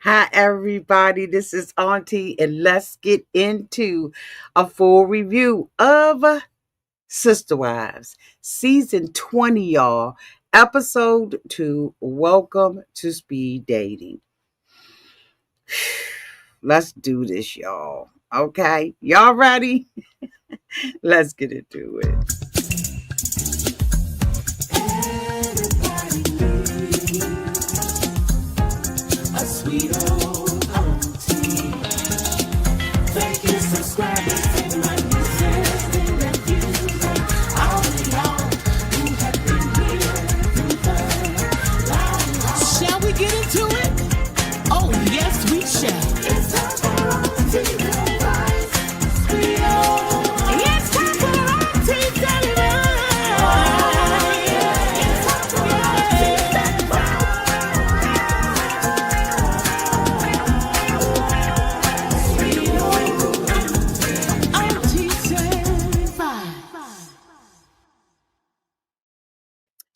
Hi, everybody. This is Auntie, and let's get into a full review of Sister Wives, Season 20, y'all. Episode 2, Welcome to Speed Dating. Let's do this, y'all. Okay? Y'all ready? Let's get into it. A sweet old auntie. Thank you, subscribers, to my listening reviews. All the y'all who have been here through the long. Shall we get into it? Oh, yes, we shall. It's time for Auntie Advice. Sweet old. It's time for Auntie Advice. It's time for Auntie Advice.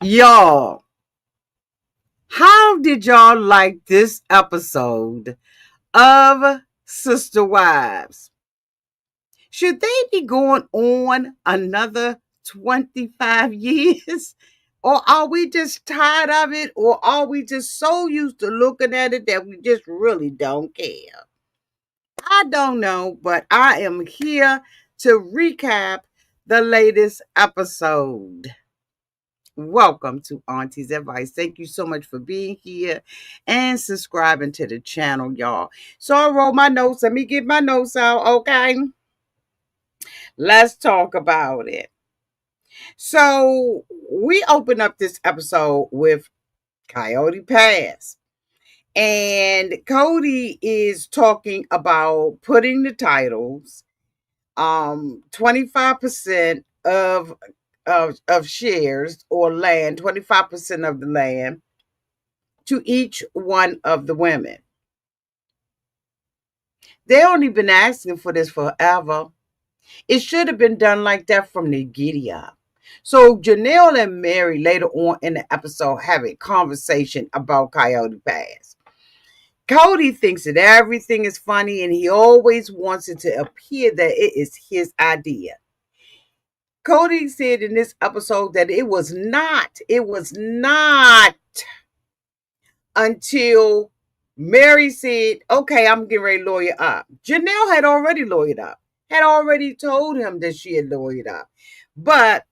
Y'all, how did y'all like this episode of Sister Wives? Should they be going on another 25 years? Or are we just tired of it? Or are we just so used to looking at it that we just really don't care? I don't know, but I am here to recap the latest episode. Welcome to Auntie's Advice. Thank you so much for being here and subscribing to the channel, y'all. So I wrote my notes. Let me get my notes out, okay? Let's talk about it. So we open up this episode with Coyote Pass. And Cody is talking about putting the titles, 25% of shares or land, 25% of the land to each one of the women. They only been asking for this forever. It should have been done like that from the giddy up. So Janelle and Mary later on in the episode have a conversation about Coyote Pass. Cody thinks that everything is funny and he always wants it to appear that it is his idea. Cody said in this episode that it was not until Mary said, okay, I'm getting ready to lawyer up. Janelle had already lawyered up, had already told him that she had lawyered up. But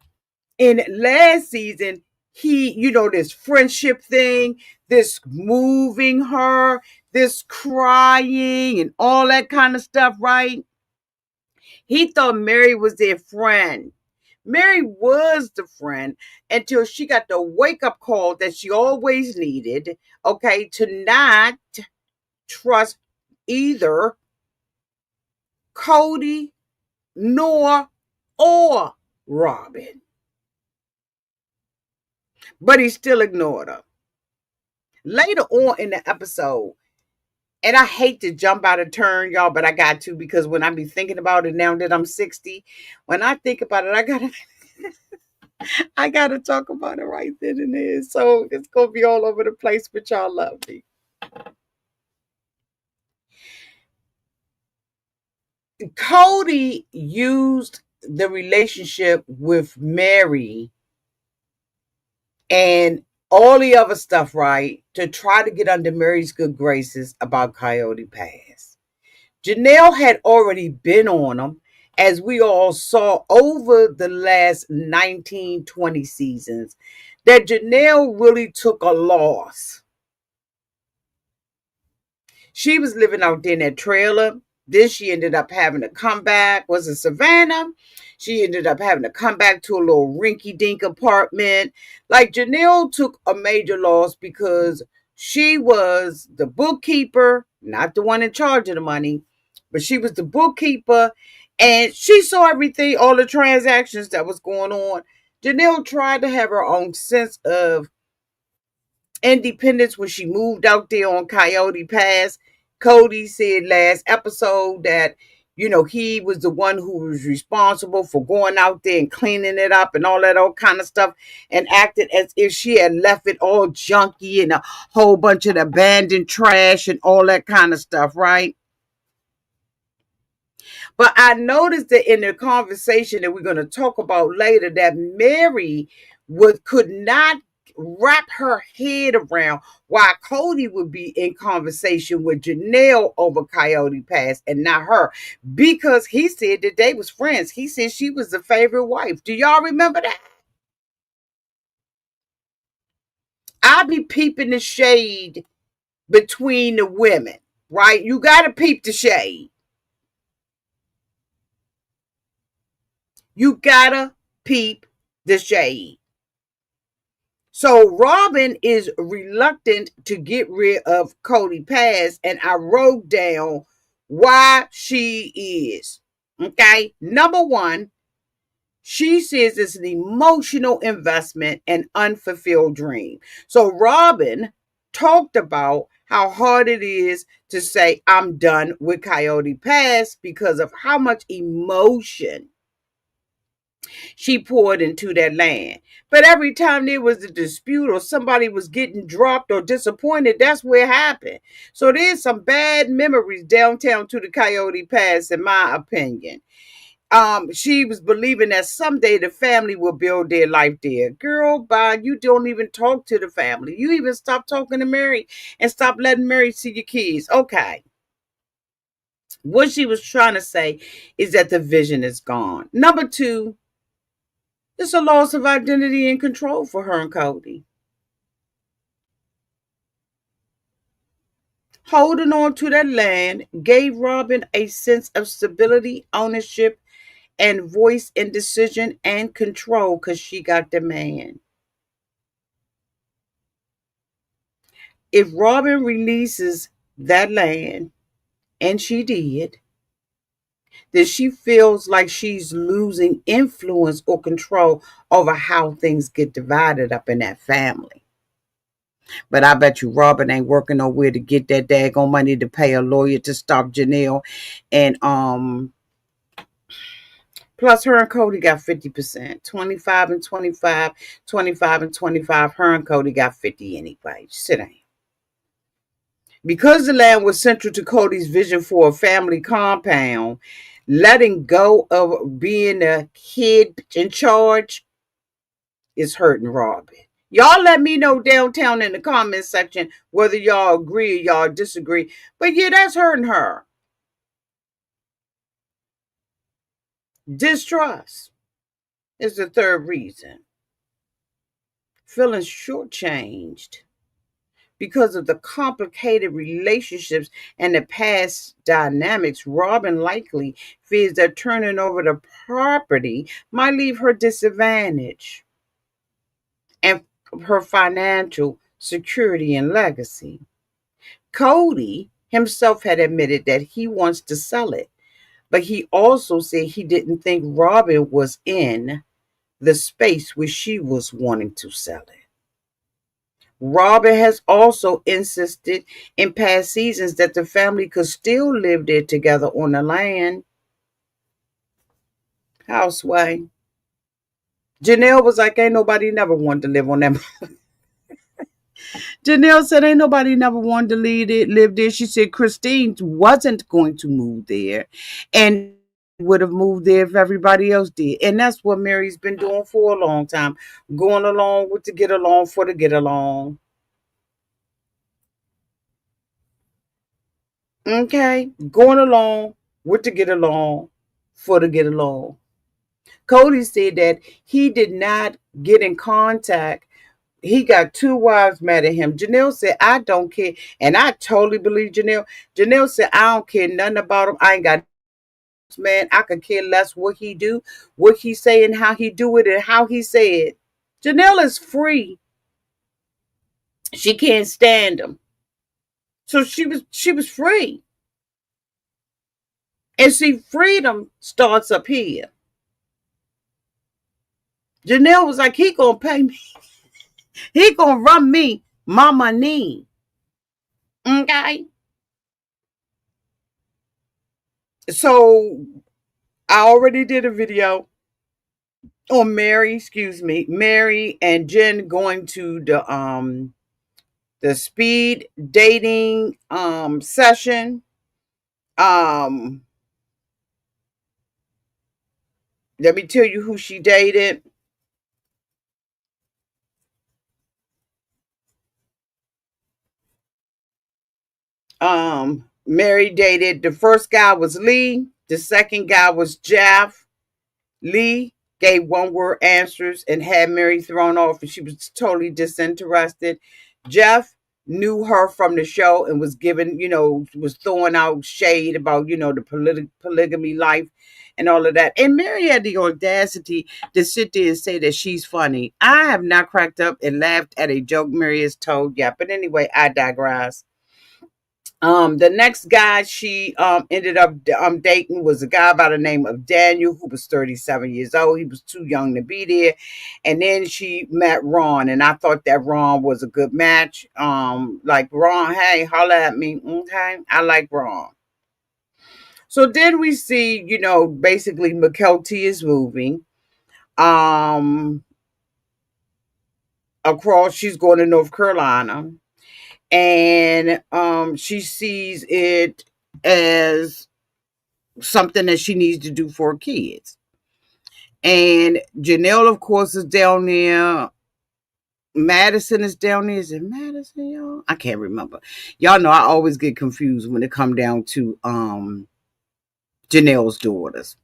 in last season, this friendship thing, this moving her, this crying and all that kind of stuff, right? He thought Mary was their friend. Mary was the friend until she got the wake-up call that she always needed, okay, to not trust either Cody nor or Robin. But he still ignored her. Later on in the episode, and I hate to jump out of turn, y'all, but I got to because when I be thinking about it now that I'm 60, when I think about it, I gotta talk about it right then and there. So it's gonna be all over the place, but y'all love me. Cody used the relationship with Mary and all the other stuff, right, to try to get under Mary's good graces about Coyote Pass. Janelle had already been on him, as we all saw over the last 19-20 seasons, that Janelle really took a loss. She was living out there in that trailer. Then she ended up having to come back. Was it Savannah? She ended up having to come back to a little rinky-dink apartment. Like, Janelle took a major loss because she was the bookkeeper, not the one in charge of the money, but she was the bookkeeper, and she saw everything, all the transactions that was going on. Janelle tried to have her own sense of independence when she moved out there on Coyote Pass. Cody said last episode that, he was the one who was responsible for going out there and cleaning it up and all that old kind of stuff, and acted as if she had left it all junky and a whole bunch of abandoned trash and all that kind of stuff, right? But I noticed that in the conversation that we're going to talk about later, that Mary could not wrap her head around why Cody would be in conversation with Janelle over Coyote Pass and not her, because he said that they was friends. He said she was the favorite wife. Do y'all remember that? I be peeping the shade between the women, right? You got to peep the shade. You gotta peep the shade. So Robin is reluctant to get rid of Cody Pass, and I wrote down why she is. Okay, number one, she says it's an emotional investment and unfulfilled dream. So Robin talked about how hard it is to say I'm done with Coyote Pass because of how much emotion she poured into that land. But every time there was a dispute or somebody was getting dropped or disappointed, that's where it happened. So there's some bad memories downtown to the Coyote Pass, in my opinion. She was believing that someday the family will build their life there. Girl, bye. You don't even talk to the family. You even stop talking to Mary and stop letting Mary see your kids. Okay. What she was trying to say is that the vision is gone. Number two, it's a loss of identity and control for her and Cody. Holding on to that land gave Robin a sense of stability, ownership, and voice in decision and control because she got the man. If Robin releases that land, and she did, then she feels like she's losing influence or control over how things get divided up in that family. But I bet you Robin ain't working nowhere to get that daggone money to pay a lawyer to stop Janelle. And plus her and Cody got 50%. 25 and 25, 25 and 25. Her and Cody got 50 anyway. Sit down. Because the land was central to Cody's vision for a family compound, letting go of being a kid in charge is hurting Robin. Y'all let me know downtown in the comment section whether y'all agree or y'all disagree. But yeah, that's hurting her. Distrust is the third reason. Feeling shortchanged because of the complicated relationships and the past dynamics. Robin likely fears that turning over the property might leave her disadvantaged and her financial security and legacy. Cody himself had admitted that he wants to sell it, but he also said he didn't think Robin was in the space where she was wanting to sell it. Robin has also insisted in past seasons that the family could still live there together on the land. Houseway. Janelle was like, ain't nobody never wanted to live on that. Janelle said, ain't nobody never wanted to live there. She said Christine wasn't going to move there and would have moved there if everybody else did. And that's what Mary's been doing for a long time. Going along with the get along for the get along. Okay? Going along with the get along for the get along. Cody said that he did not get in contact. He got two wives mad at him. Janelle said, I don't care. And I totally believe Janelle. Janelle said, I don't care nothing about him. I ain't got man. I could care less what he do, what he say, and how he do it, and how he say it. Janelle is free. She can't stand him. So she was free. And see, freedom starts up here. Janelle was like, he gonna pay me. He gonna run me my money. Okay. So I already did a video on Mary, excuse me, Mary and Jen going to the speed dating session. Um Let me tell you who she dated. Mary dated, the first guy was Lee, the second guy was Jeff. Lee gave one word answers and had Mary thrown off, and she was totally disinterested. Jeff knew her from the show and was giving, was throwing out shade about, the polygamy life and all of that. And Mary had the audacity to sit there and say that she's funny. I have not cracked up and laughed at a joke Mary has told yet. But anyway, I digress. The next guy she ended up dating was a guy by the name of Daniel, who was 37 years old. He was too young to be there. And then she met Ron, and I thought that Ron was a good match. Like Ron, hey, holla at me. Okay, I like Ron. So then we see, basically McKelty is moving. Um Across, she's going to North Carolina, and she sees it as something that she needs to do for her kids. And Janelle, of course, is down there. Madison is down there. Is it Madison, y'all? I can't remember. Y'all know I always get confused when it come down to Janelle's daughters.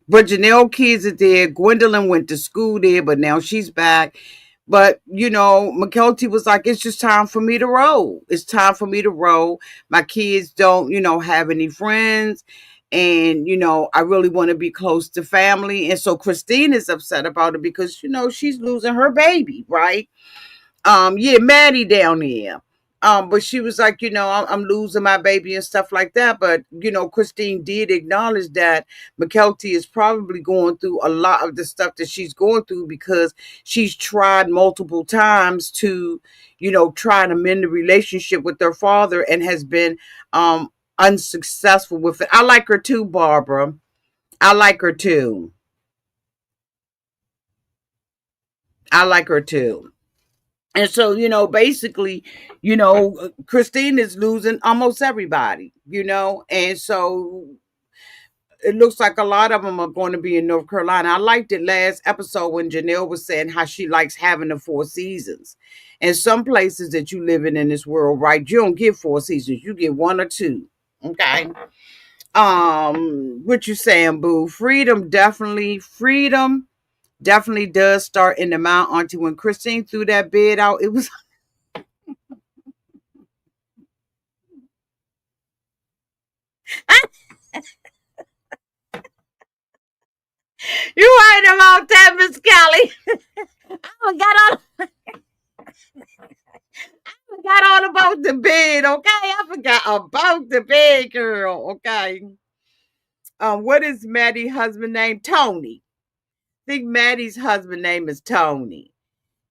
But Janelle kids are there. Gwendolyn went to school there, but now she's back. But, McKelty was like, it's just time for me to roll. It's time for me to roll. My kids don't, have any friends. And, I really want to be close to family. And so Christine is upset about it because, she's losing her baby, right? Yeah, Maddie down there. But she was like, I'm losing my baby and stuff like that. But, Christine did acknowledge that McKelty is probably going through a lot of the stuff that she's going through because she's tried multiple times to, try to mend the relationship with her father and has been unsuccessful with it. I like her too, Barbara. I like her too. I like her too. And so, basically, Christine is losing almost everybody, and so it looks like a lot of them are going to be in North Carolina. I liked it last episode when Janelle was saying how she likes having the four seasons. And some places that you live in this world, right, you don't get four seasons, you get one or two. Okay. What you saying, boo? Freedom definitely does start in the Mount Auntie. When Christine threw that bed out, it was you right about that, Miss Kelly. I forgot all about the bed, okay? I forgot about the bed, girl, okay? What is Maddie's husband name? Tony. I think Maddie's husband name is Tony.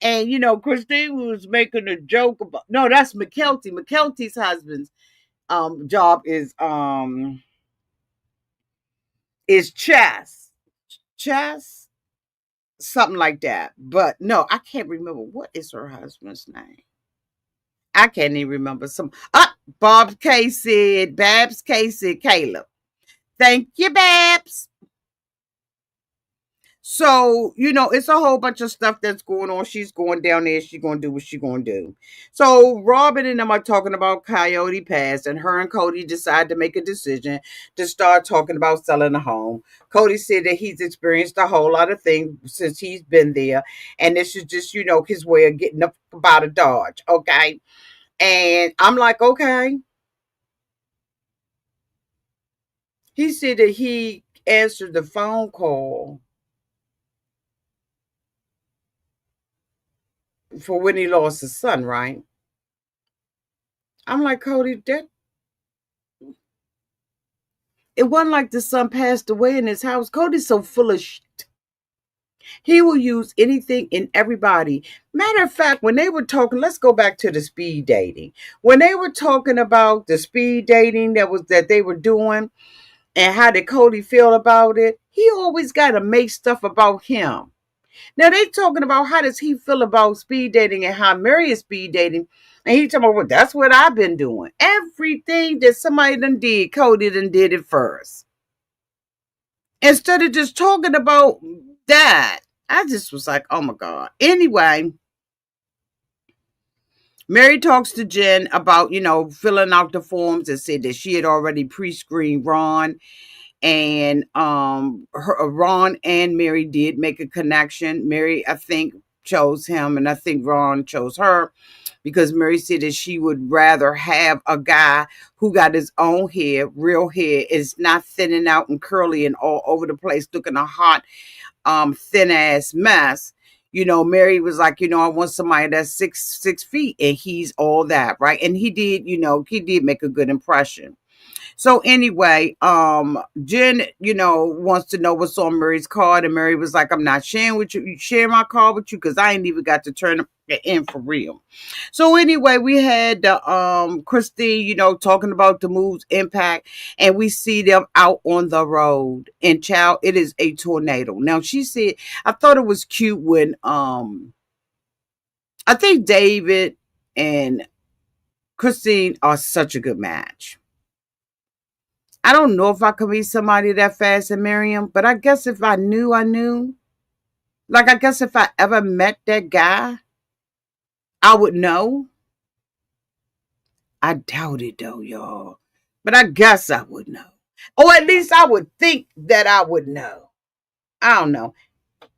And Christine was making a joke about no, that's McKelty. McKelty's husband's job is Chess, something like that. But no, I can't remember what is her husband's name. I can't even remember some. Babs K said Caleb. Thank you, Babs. So, it's a whole bunch of stuff that's going on. She's going down there. She's going to do what she's going to do. So, Robin and them are talking about Coyote Pass, and her and Cody decide to make a decision to start talking about selling a home. Cody said that he's experienced a whole lot of things since he's been there, and this is just, his way of getting up about a Dodge, okay? And I'm like, okay. He said that he answered the phone call for when he lost his son, right? I'm like, Cody, that it wasn't like the son passed away in his house. Cody's so full of shit. He will use anything and everybody. Matter of fact, when they were talking, let's go back to the speed dating. When they were talking about the speed dating that they were doing, And how did Cody feel about it? He always got to make stuff about him. Now they talking about how does he feel about speed dating and how Mary is speed dating. And he talking about, well, that's what I've been doing. Everything that somebody done did, Cody done did it first. Instead of just talking about that, I just was like, oh my God. Anyway, Mary talks to Jen about, filling out the forms and said that she had already pre-screened Ron, and Ron and Mary did make a connection. Mary, I think, chose him, and I think Ron chose her because Mary said that she would rather have a guy who got his own hair, real hair, is not thinning out and curly and all over the place, looking a hot, thin ass mess. Mary was like, I want somebody that's 6 feet, and he's all that, right? And he did make a good impression. So anyway, Jen, wants to know what's on Mary's card, and Mary was like, I'm not sharing my card with you because I ain't even got to turn it in for real. So anyway, we had Christine, talking about the move's impact, and we see them out on the road. And child, it is a tornado. Now she said, I thought it was cute when I think David and Christine are such a good match. I don't know if I could meet somebody that fast and marry him, but I guess if I knew, I knew. Like, I guess if I ever met that guy, I would know. I doubt it though, y'all. But I guess I would know. Or at least I would think that I would know. I don't know.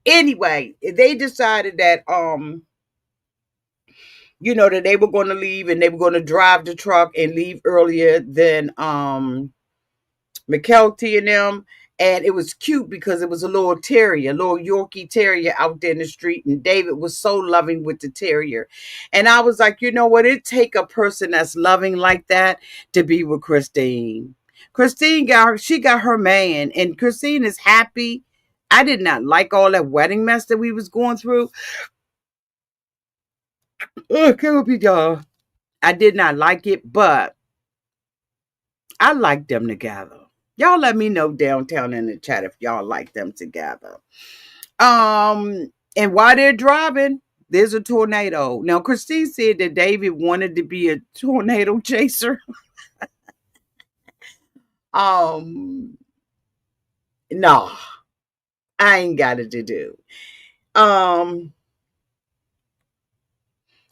Anyway, they decided that that they were going to leave and they were going to drive the truck and leave earlier than McKelty and them. And it was cute because it was a little terrier, a little Yorkie terrier out there in the street. And David was so loving with the terrier. And I was like, you know what? It take a person that's loving like that to be with Christine. Christine she got her man, and Christine is happy. I did not like all that wedding mess that we was going through. Can't be y'all. I did not like it, but I like them together. Y'all let me know downtown in the chat if y'all like them together. And while they're driving, there's a tornado. Now, Christine said that David wanted to be a tornado chaser. um, no, I ain't got it to do.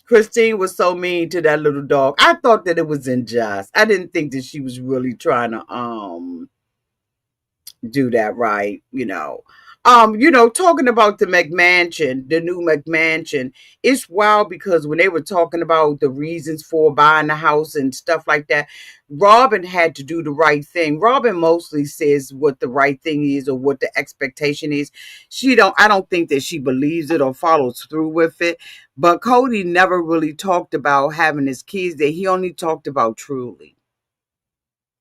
Christine was so mean to that little dog. I thought that it was unjust. I didn't think that she was really trying to do that right, talking about the McMansion, the new McMansion, it's wild because when they were talking about the reasons for buying the house and stuff like that, Robin had to do the right thing. Robin mostly says what the right thing is or what the expectation is. I don't think that she believes it or follows through with it. But Cody never really talked about having his kids there. He only talked about Truly.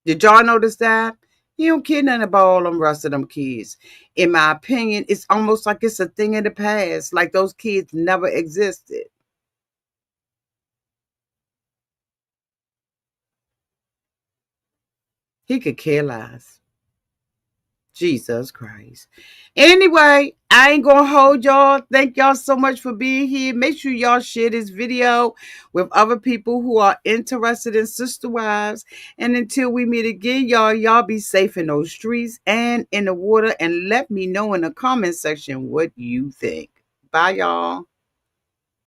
Did y'all notice that? He don't care nothing about all them rest of them kids. In my opinion, it's almost like it's a thing in the past, like those kids never existed. He could care less. Jesus Christ. Anyway, I ain't gonna hold y'all. Thank y'all so much for being here. Make sure y'all share this video with other people who are interested in sister wives. And until we meet again, y'all be safe in those streets and in the water. And let me know in the comment section what you think. Bye, y'all.